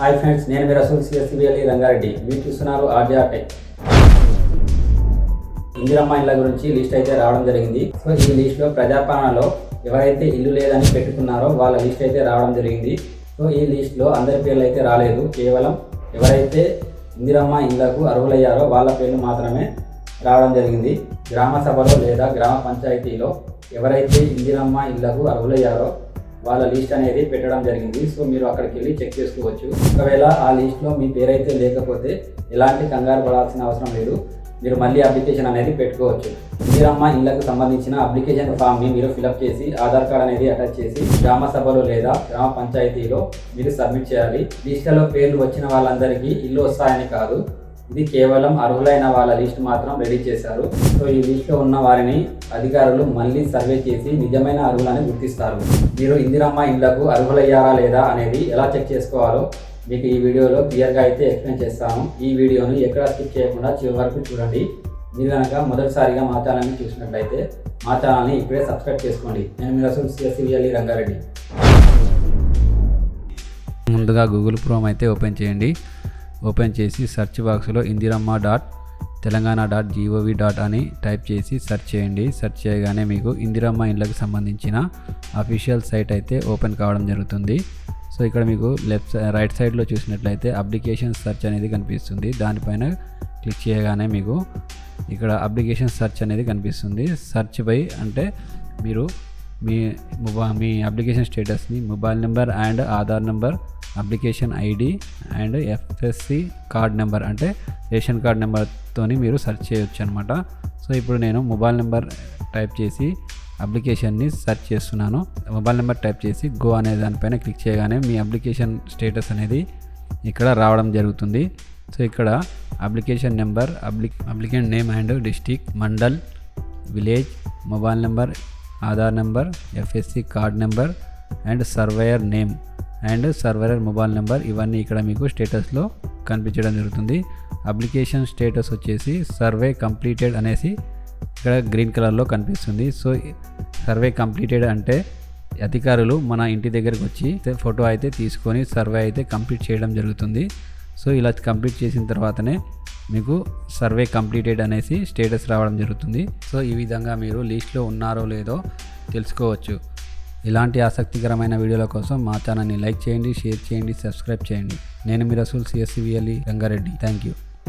Hi friends, నేను మీ Rasool CSC VLE Rangareddy. మీరు చూస్తున్నారు ఆర్జీఆర్ టెక్. ఇందిరమ్మ ఇళ్ళ గురించి లిస్ట్ అయితే రావడం జరిగింది. సో ఈ లిస్ట్లో ప్రజాపాలనలో ఎవరైతే ఇల్లు లేదని పెట్టుకున్నారో వాళ్ళ లిస్ట్ అయితే రావడం జరిగింది. సో ఈ లిస్ట్లో అందరి పేర్లు అయితే రాలేదు. కేవలం ఎవరైతే ఇందిరమ్మ ఇళ్లకు అర్హులయ్యారో వాళ్ళ పేర్లు మాత్రమే రావడం జరిగింది. గ్రామ సభలో లేదా గ్రామ పంచాయతీలో ఎవరైతే ఇందిరమ్మ ఇళ్లకు అర్హులయ్యారో వాళ్ళ లిస్ట్ అనేది పెట్టడం జరిగింది. సో మీరు అక్కడికి వెళ్ళి చెక్ చేసుకోవచ్చు. ఒకవేళ ఆ లిస్ట్లో మీ పేరైతే లేకపోతే ఎలాంటి కంగారు పడాల్సిన అవసరం లేదు. మీరు మళ్ళీ అప్లికేషన్ అనేది పెట్టుకోవచ్చు. ఇందిరమ్మ ఇళ్లకు సంబంధించిన అప్లికేషన్ ఫామ్ని మీరు ఫిలప్ చేసి ఆధార్ కార్డ్ అనేది అటాచ్ చేసి గ్రామ సభలో లేదా గ్రామ పంచాయతీలో మీరు సబ్మిట్ చేయాలి. లిస్టులో పేర్లు వచ్చిన వాళ్ళందరికీ ఇల్లు వస్తాయని కాదు, ఇది కేవలం అర్హులైన వాళ్ళ లిస్ట్ మాత్రం రెడీ చేశారు. సో ఈ లిస్ట్లో ఉన్న వారిని అధికారులు మళ్ళీ సర్వే చేసి నిజమైన అర్హులని గుర్తిస్తారు. మీరు ఇందిరమ్మ ఇళ్లకు అర్హులయ్యారా లేదా అనేది ఎలా చెక్ చేసుకోవాలో మీకు ఈ వీడియోలో క్లియర్గా అయితే ఎక్స్ప్లెయిన్ చేస్తాను. ఈ వీడియోను ఎక్కడ స్కిప్ చేయకుండా చివరి వరకు చూడండి. మీరు కనుక మొదటిసారిగా మా ఛానల్ని చూసినట్లయితే మా ఛానల్ని ఇప్పుడే సబ్స్క్రైబ్ చేసుకోండి. నేను మీ రసూల్ సిఎస్సిబిఎల్ఈ రంగారెడ్డి. ముందుగా గూగుల్ క్రోమ్ అయితే ఓపెన్ చేయండి. ఓపెన్ చేసి సెర్చ్ బాక్స్లో indiramma.telangana.gov. అని టైప్ చేసి సెర్చ్ చేయండి. సెర్చ్ చేయగానే మీకు ఇందిరమ్మ ఇళ్ళకి సంబంధించిన అఫీషియల్ సైట్ అయితే ఓపెన్ కావడం జరుగుతుంది. సో ఇక్కడ మీకు రైట్ సైడ్లో చూసినట్లయితే అప్లికేషన్ సెర్చ్ అనేది కనిపిస్తుంది. దానిపైన క్లిక్ చేయగానే మీకు ఇక్కడ అప్లికేషన్ సెర్చ్ అనేది కనిపిస్తుంది. సెర్చ్ బై అంటే మీరు మీ అప్లికేషన్ స్టేటస్ని mobile number and Aadhaar number, application ID and FSC card number అంటే రేషన్ కార్డ్ నెంబర్తో మీరు సెర్చ్ చేయొచ్చు అనమాట. సో ఇప్పుడు నేను మొబైల్ నెంబర్ టైప్ చేసి అప్లికేషన్ని సెర్చ్ చేస్తున్నాను. మొబైల్ నెంబర్ టైప్ చేసి గో అనే దానిపైన క్లిక్ చేయగానే మీ అప్లికేషన్ స్టేటస్ అనేది ఇక్కడ రావడం జరుగుతుంది. సో ఇక్కడ application number, applicant name and district, mandal, village, mobile number, Aadhaar number, FSC card number and surveyor name and surveyor mobile number ఇవన్నీ ఇక్కడ మీకు స్టేటస్లో కనిపించడం జరుగుతుంది. అప్లికేషన్ స్టేటస్ వచ్చేసి సర్వే కంప్లీటెడ్ అనేసి ఇక్కడ గ్రీన్ కలర్లో కనిపిస్తుంది. సో సర్వే కంప్లీటెడ్ అంటే అధికారులు మన ఇంటి దగ్గరకు వచ్చి ఫోటో అయితే తీసుకొని సర్వే అయితే కంప్లీట్ చేయడం జరుగుతుంది. సో ఇలా కంప్లీట్ చేసిన తర్వాతనే మీకు సర్వే కంప్లీటెడ్ అనేసి స్టేటస్ రావడం జరుగుతుంది. సో ఈ విధంగా మీరు లిస్ట్లో ఉన్నారో లేదో తెలుసుకోవచ్చు. ఇలాంటి ఆసక్తికరమైన వీడియోల కోసం మా ఛానల్ని లైక్ చేయండి, షేర్ చేయండి, సబ్స్క్రైబ్ చేయండి. నేను మీ Rasool CSC VLE Rangareddy. Thank you.